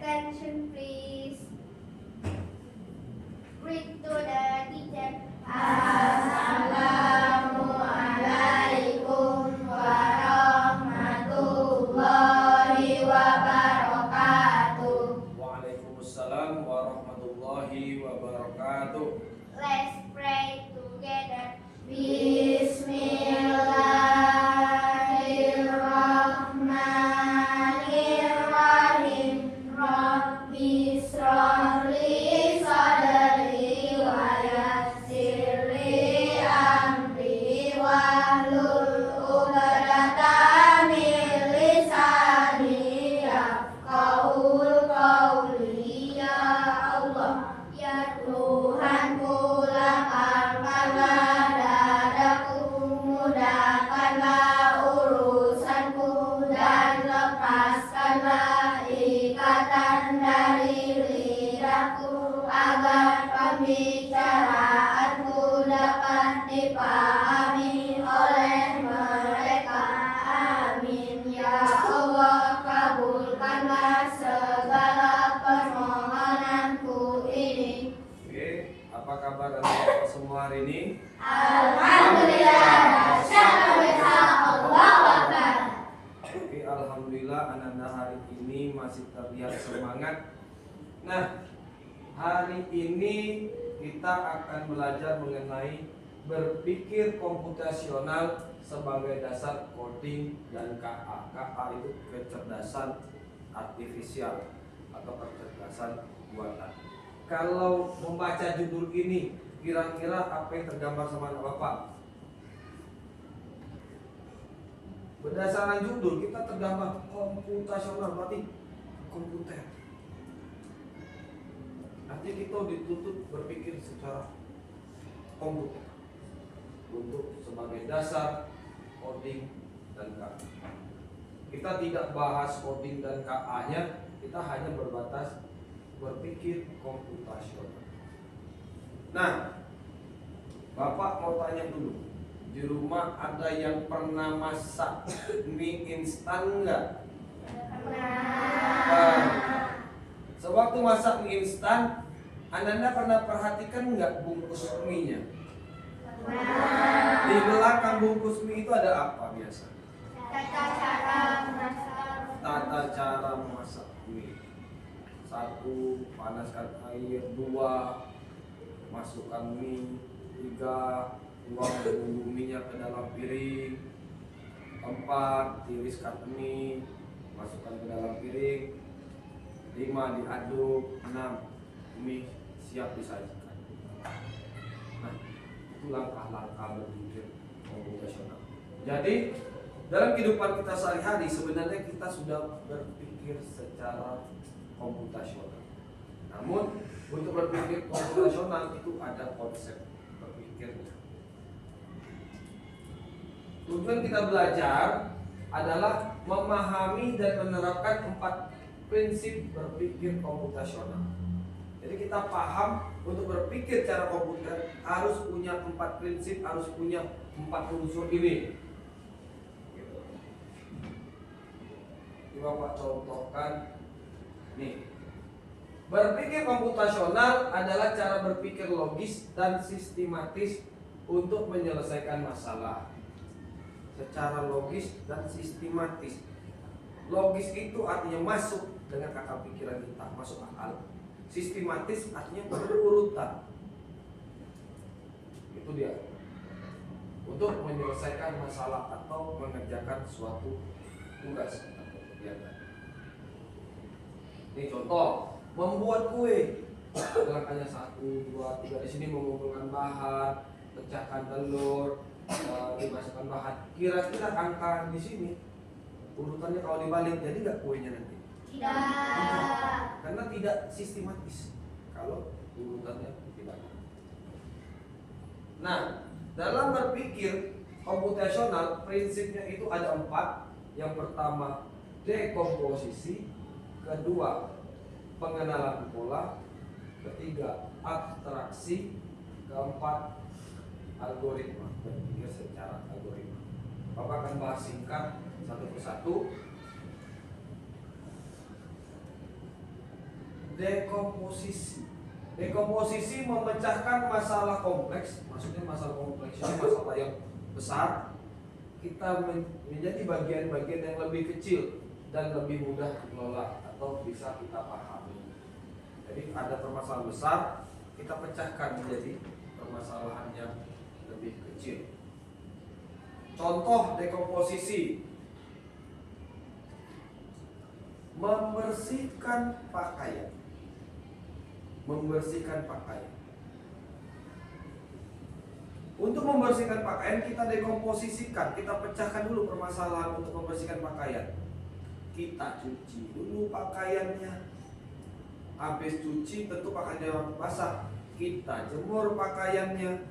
Attention please. Read to the teacher. Assalamualaikum warahmatullahi wabarakatuh. Waalaikumsalam warahmatullahi wabarakatuh. Let's pray together. Bismillahirrahmanirrahim. Rabbi shrah li sadri wa yassir li amri wahlul 'uqdatam min lisani yafqahul qawli. Ya Allah, ya Tuhanku, lapangkanlah dadaku, mudahkanlah urusanku, dan lepaskanlah ikatan dari lidahku, agar pembicaraanku dapat dipahami oleh mereka. Amin. Ya Allah, kabulkanlah segala permohonanku ini. Oke, apa kabar anak-anak semua hari ini? Alhamdulillah, Allah Akbar. Oke, alhamdulillah anak-anak hari ini masih terlihat semangat. Nah, hari ini kita akan belajar mengenai berpikir komputasional sebagai dasar coding dan KA. KA itu kecerdasan artifisial atau kecerdasan buatan. Kalau membaca judul ini, kira-kira apa yang tergambar sama anak Bapak? Berdasarkan judul kita tergambar komputasional, berarti komputer. Artinya kita dituntut berpikir secara komputer untuk sebagai dasar coding dan KA. Kita tidak bahas coding dan KA-nya, kita hanya berbatas berpikir komputasional. Nah, Bapak mau tanya dulu, di rumah ada yang pernah masak mie instan enggak? Sewaktu masak mie instan, Anda pernah perhatikan enggak bungkus mie-nya? Di belakang bungkus mie itu ada apa biasa? Tata cara memasak mie. 1, panaskan air. 2, masukkan mie. 3, tuang bumbu mie-nya ke dalam piring. 4, tiriskan mie, masukkan ke dalam piring. 5, diaduk. 6, mie siap disajikan. Nah, itu langkah-langkah berpikir komputasional. Jadi dalam kehidupan kita sehari-hari sebenarnya kita sudah berpikir secara komputasional. Namun untuk berpikir komputasional itu ada konsep berpikirnya. Tujuan kita belajar adalah memahami dan menerapkan 4 prinsip berpikir komputasional. Jadi kita paham untuk berpikir cara komputer harus punya 4 prinsip, harus punya 4 unsur ini. Ini Bapak contohkan. Nih, berpikir komputasional adalah cara berpikir logis dan sistematis untuk menyelesaikan masalah. Secara logis dan sistematis. Logis itu artinya masuk dengan akal pikiran kita, masuk akal. Sistematis artinya berurutan. Itu dia. Untuk menyelesaikan masalah atau mengerjakan suatu tugas atau kegiatan. Ini contoh, membuat kue. Langkahnya 1, 2, 3. Di sini mengumpulkan bahan, pecahkan telur, dimasukkan bahan. Kira-kira angka di sini urutannya kalau dibalik jadi nggak kuenya nanti? Tidak. Karena tidak sistematis kalau urutannya dibalik. Nah, dalam berpikir komputasional prinsipnya itu ada 4. Yang pertama dekomposisi, kedua pengenalan pola, ketiga abstraksi, keempat algoritma, berpikir secara algoritma. Bapak akan bahas singkat satu persatu. dekomposisi. Dekomposisi memecahkan masalah kompleks, maksudnya masalah kompleks ini masalah yang besar, kita menjadi bagian-bagian yang lebih kecil dan lebih mudah dikelola atau bisa kita pahami. Jadi ada permasalahan besar, kita pecahkan menjadi permasalahan yang lebih kecil. Contoh dekomposisi: membersihkan pakaian. Membersihkan pakaian. Untuk membersihkan pakaian kita dekomposisikan, kita pecahkan dulu permasalahan untuk membersihkan pakaian. Kita cuci dulu pakaiannya. Habis cuci tentu pakaiannya basah. Kita jemur pakaiannya.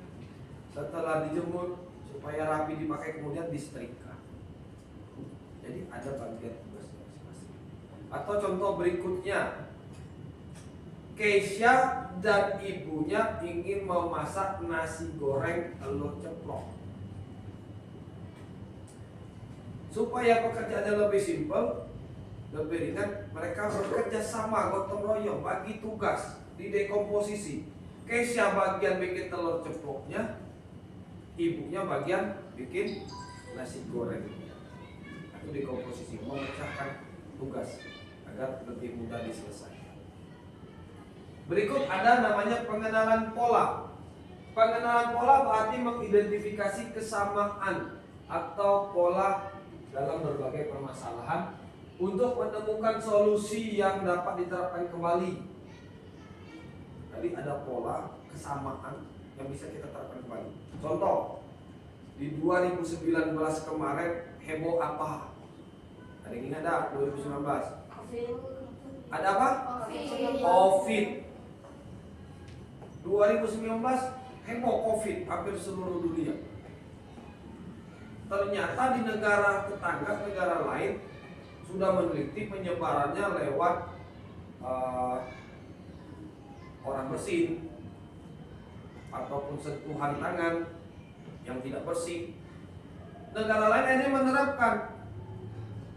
Setelah dijemur supaya rapi dipakai kemudian disetrika. Jadi ada bagian tugasnya masing-masing. Atau contoh berikutnya, Keisha dan ibunya ingin memasak nasi goreng telur ceplok. Supaya pekerjaannya lebih simpel, lebih ringan, mereka bekerja sama, gotong royong, bagi tugas, didekomposisi. Keisha bagian bikin telur ceploknya, ibunya bagian bikin nasi goreng. Itu dekomposisi, memecahkan tugas agar lebih mudah diselesaikan. Berikut ada namanya pengenalan pola. Pengenalan pola berarti mengidentifikasi kesamaan atau pola dalam berbagai permasalahan untuk menemukan solusi yang dapat diterapkan kembali. Jadi ada pola kesamaan yang bisa kita terapkan kembali. Contoh, di 2019 kemarin heboh apa? Ada yang ingat dah 2019? Ada apa? COVID. 2019 heboh COVID hampir seluruh dunia. Ternyata di negara tetangga, negara lain sudah meneliti penyebarannya lewat orang bersin ataupun sentuhan tangan yang tidak bersih. Negara lain akhirnya menerapkan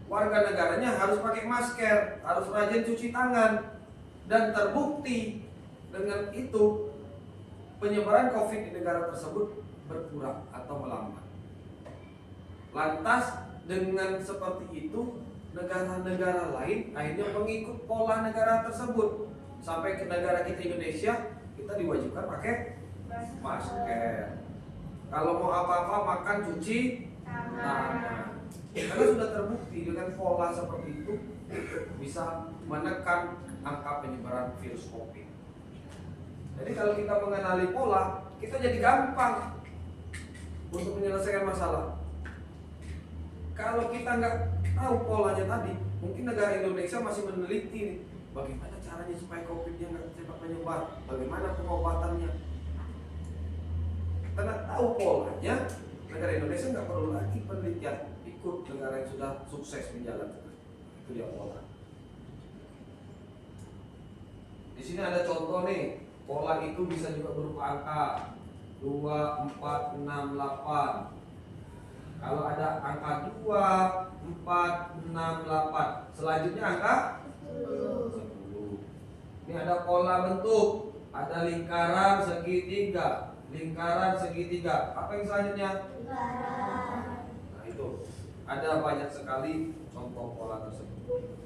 warga negaranya harus pakai masker, harus rajin cuci tangan, dan terbukti dengan itu penyebaran COVID di negara tersebut berkurang atau melambat. Lantas dengan seperti itu negara-negara lain akhirnya mengikut pola negara tersebut. Sampai ke negara kita Indonesia, kita diwajibkan pakai masker. Kalau mau apa-apa makan cuci tangan. Karena sudah terbukti dengan pola seperti itu bisa menekan angka penyebaran virus COVID. Jadi kalau kita mengenali pola, kita jadi gampang untuk menyelesaikan masalah. Kalau kita nggak tahu polanya tadi, mungkin negara Indonesia masih meneliti bagaimana caranya supaya COVID-nya nggak cepat menyebar, bagaimana pengobatannya. Karena tahu polanya, negara Indonesia nggak perlu lagi penelitian, ikut negara yang sudah sukses menjalankan. Itu dia pola. Di sini ada contoh nih. Pola itu bisa juga berupa angka 2, 4, 6, 8. Kalau ada angka 2, 4, 6, 8, selanjutnya angka 10. Ini ada pola bentuk, ada lingkaran segitiga, lingkaran segitiga. Apa yang selanjutnya? Nah itu, ada banyak sekali contoh pola tersebut.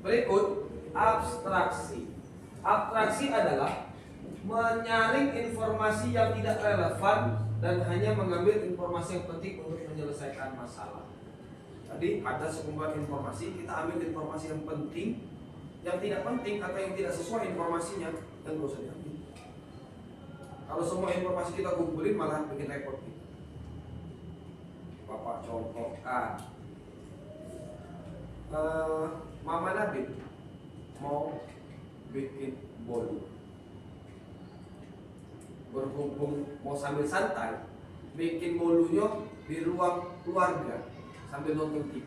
Berikut abstraksi. Abstraksi adalah menyaring informasi yang tidak relevan dan hanya mengambil informasi yang penting untuk menyelesaikan masalah. Tadi ada sekumpulan informasi, kita ambil informasi yang penting, yang tidak penting atau yang tidak sesuai informasinya, dan gak usah diambil. Kalau semua informasi kita kumpulin malah bikin repot kita. Bapak contohkan, Mama Nabil mau bikin bolu. Berhubung mau sambil santai, bikin bolunya di ruang keluarga sambil nonton TV.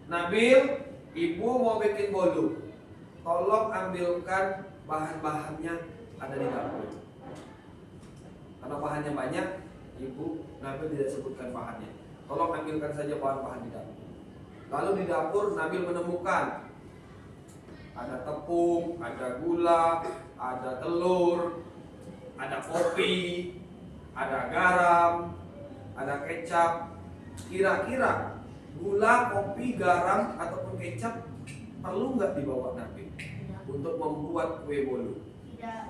Nabil, ibu mau bikin bolu, tolong ambilkan bahan-bahannya ada di dapur. Karena bahannya banyak, ibu Nabil tidak sebutkan bahannya. Tolong ambilkan saja bahan-bahan di dapur. Lalu di dapur Nabil menemukan Ada tepung, ada gula, ada telur, ada kopi, ada garam, ada kecap. Kira-kira gula, kopi, garam ataupun kecap perlu nggak dibawa Nabi untuk membuat kue bolu? Tidak.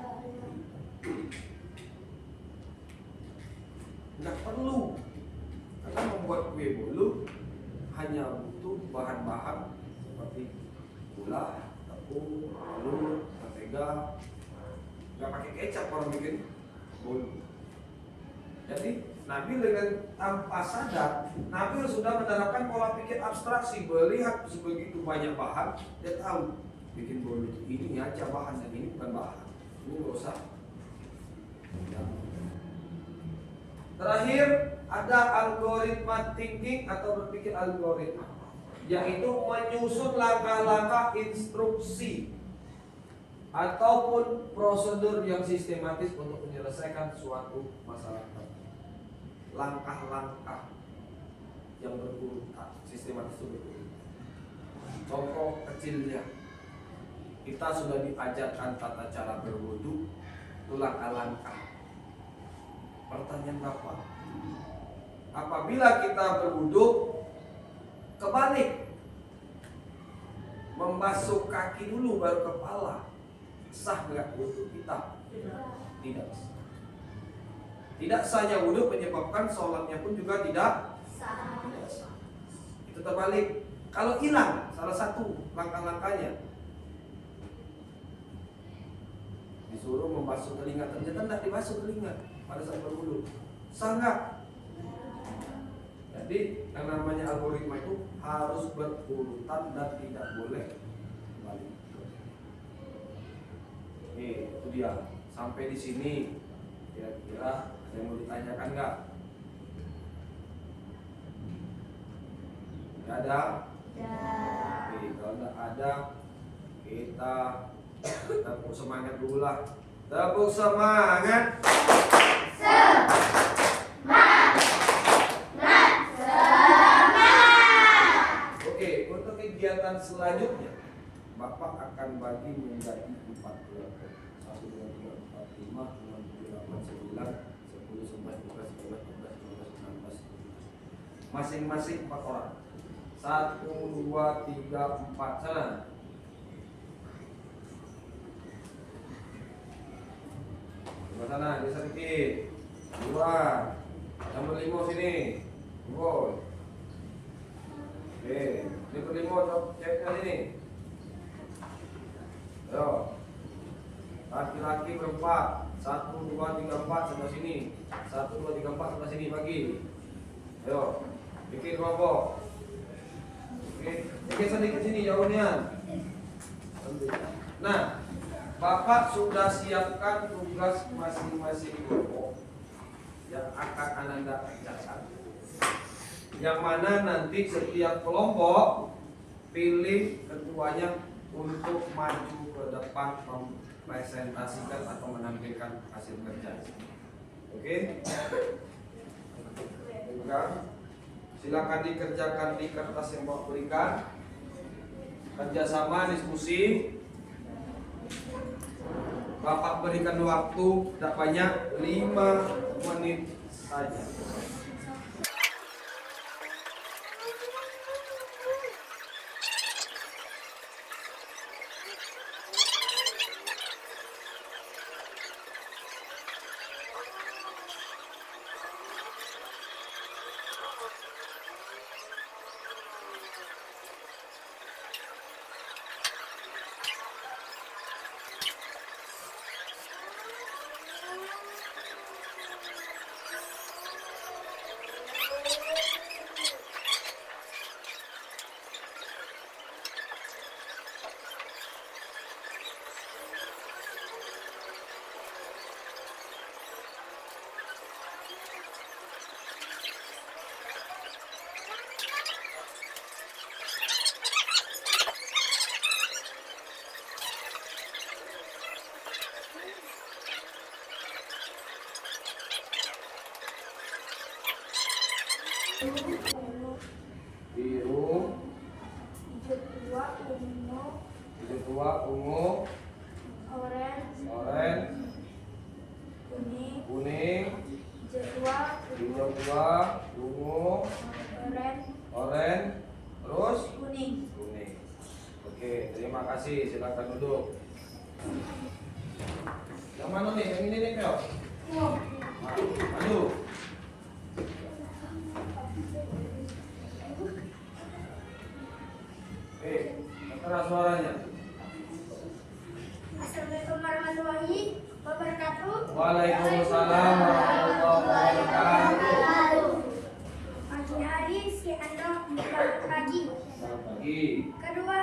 Nggak perlu. Karena membuat kue bolu hanya butuh bahan-bahan seperti gula, tepung, telur, mentega. Nggak pakai kecap orang bikin bolu. Jadi Nabi dengan tanpa sadar, Nabi sudah menerapkan pola pikir abstraksi, melihat sebegitu banyak bahan, dia tahu bikin bolu ini aja bahan dan ini bukan bahan. Ini nggak usah. Terakhir ada algoritma thinking atau berpikir algoritma, yaitu menyusun langkah-langkah instruksi ataupun prosedur yang sistematis untuk menyelesaikan suatu masalah. Langkah-langkah yang berurutan, sistematis itu berurutan. Contoh kecilnya, kita sudah diajarkan tata cara berwudu, langkah-langkah. Pertanyaan Bapak, apabila kita berwudu kebalik, membasuh kaki dulu baru kepala, sah nggak wudu kita? Tidak. Tidak sahnya wudu menyebabkan sholatnya pun juga tidak sah. Itu terbalik. Kalau hilang salah satu langkah-langkahnya, disuruh membasuh telinga, ternyata tidak dibasuh telinga pada saat berwudu, sah nggak? Jadi yang namanya algoritma itu harus berurutan dan tidak boleh balik. Itu dia. Sampai di sini kira-kira ada yang mau ditanyakan nggak? Nggak ada? Oke, kalau nggak ada, kita tepuk semangat dulu lah. Tepuk semangat. Oke, untuk kegiatan selanjutnya, Bapak akan bagi menjadi 4 kelompok. 1, 2, 3, 4, 5, 6, 7, 8, 9, 10, 11, 12, 13, 14, 15, 16. Masing-masing 4 orang. 1, 2, 3, 4 sana. Di sana, geser dikit. 2. Nomor 5 sini. Tunggu. Oke, ini berlima ceknya sini. Ayo. Laki-laki berempat. 1, 2, 3, 4 sebelah sini. 1, 2, 3, 4 sebelah sini bagi. Ayo. Bikin kelompok. Oke, bikin sedikit sini jauhnya. Nah, Bapak sudah siapkan tugas masing-masing kelompok yang akan Anda kerjakan. Yang mana nanti setiap kelompok pilih ketuanya untuk maju ke depan mempresentasikan atau menampilkan hasil kerja. Oke? Silakan dikerjakan di kertas yang Bapak berikan. Kerjasama diskusi. Bapak berikan waktu tidak banyak, 5 menit saja. biru, Biru, hijau tua, ungu, Hijau tua, ungu, oranye, kuning, hijau tua, ungu, oranye, terus kuning. Oke, terima kasih. Silakan duduk. Yang mana nih? Yang ini nih, Pel? Maju. Keras suaranya. Assalamualaikum warahmatullahi wabarakatuh. Waalaikumsalam warahmatullahi wabarakatuh. Pagi hari si Andro pagi. Selamat pagi. Kedua,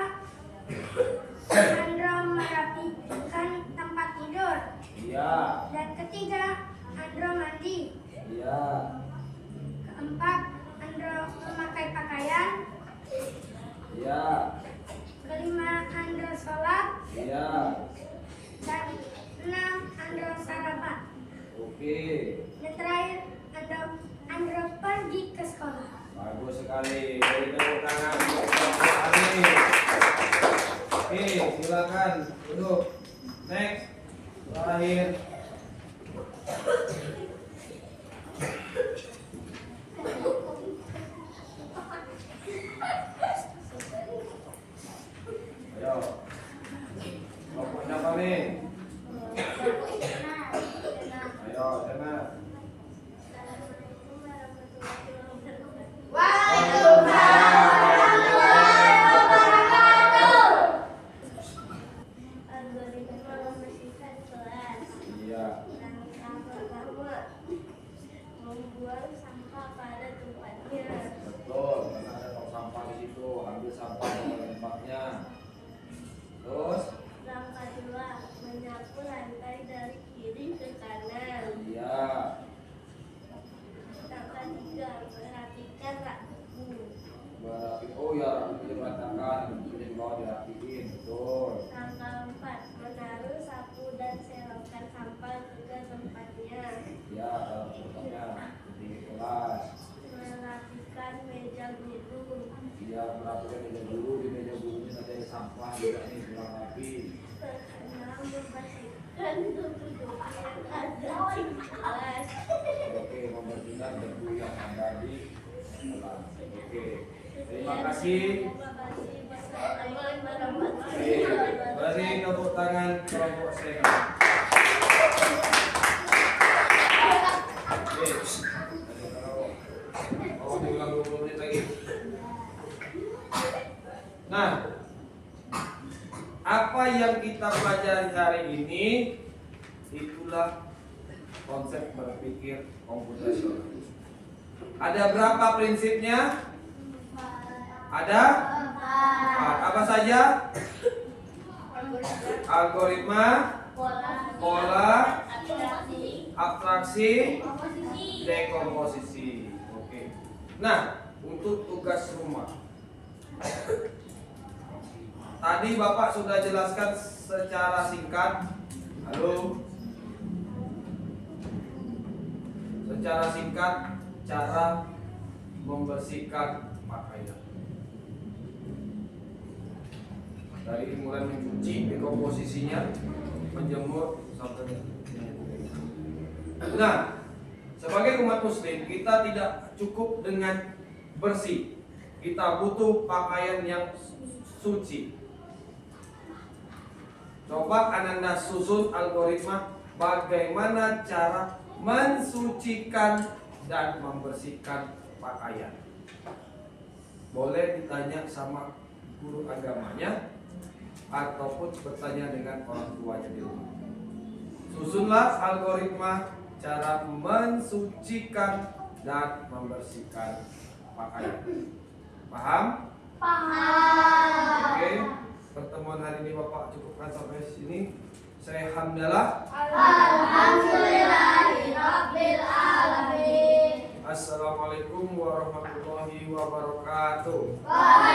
Andro merapikan tempat tidur. Iya. Dan ketiga, Andro mandi. Iya. Keempat, Andro memakai pakaian. Iya. Kelima, Andro sholat. Iya. Dan 6, Andro sarapan. Oke. Dan terakhir, Andro pergi ke sekolah. Bagus sekali. Beri tepuk tangan untuk Bapak Ari. Oke, silakan duduk. Next. Terakhir. Ayo. Kelompok siapa nih? Ayo, sana. Iya. Membuang sampah pada tempatnya. Betul, karena ada tong sampah di situ, ambil sampah di tempatnya. Terus, Langkah 2, menyapu lantai dari kiri ke kanan. iya, Langkah 3, perhatikan rak buku. berapi. Oh ya, rapi berantakan, kemudian bawah dirapiin, betul. Langkah 4, menaruh sapu dan selokan sampah ke tempatnya. Ya, dalam contohnya di kelas. Merapikan meja guru. Iya, merapikan meja guru, di meja gurunya ada sampah juga nih, kurang rapi. Keenam, membersihkan debu-debu yang ada di kelas. Oke, membersihkan debu yang ada di kelas. Oke, terima kasih. Terima kasih. Wassalamualaikum warahmatullahi Oke, wabarakatuh. beri tepuk tangan kelompok saya. Oh, diulang 20 menit lagi. Nah, apa yang kita pelajari hari ini itulah konsep berpikir komputasional. Ada berapa prinsipnya? Ada 4. Apa saja? Algoritma, pola, abstraksi, dekomposisi. Oke. Nah, untuk tugas rumah. Tadi Bapak sudah jelaskan secara singkat. Halo. Secara singkat cara membersihkan pakaian. Dari mulai mencuci, dekomposisinya, menjemur sampai. Nah, sebagai umat muslim kita tidak cukup dengan bersih. Kita butuh pakaian yang suci. Coba Anda susun algoritma bagaimana cara mensucikan dan membersihkan pakaian. Boleh ditanya sama guru agamanya ataupun bertanya dengan orang tuanya di rumah. Susunlah algoritma cara mensucikan dan membersihkan pakaian. Paham? Paham. Oke. Pertemuan hari ini Bapak cukupkan sampai sini. Saya hamdalah. Alhamdulillahirabbil alamin. Assalamualaikum warahmatullahi wabarakatuh. Waalaikumsalam.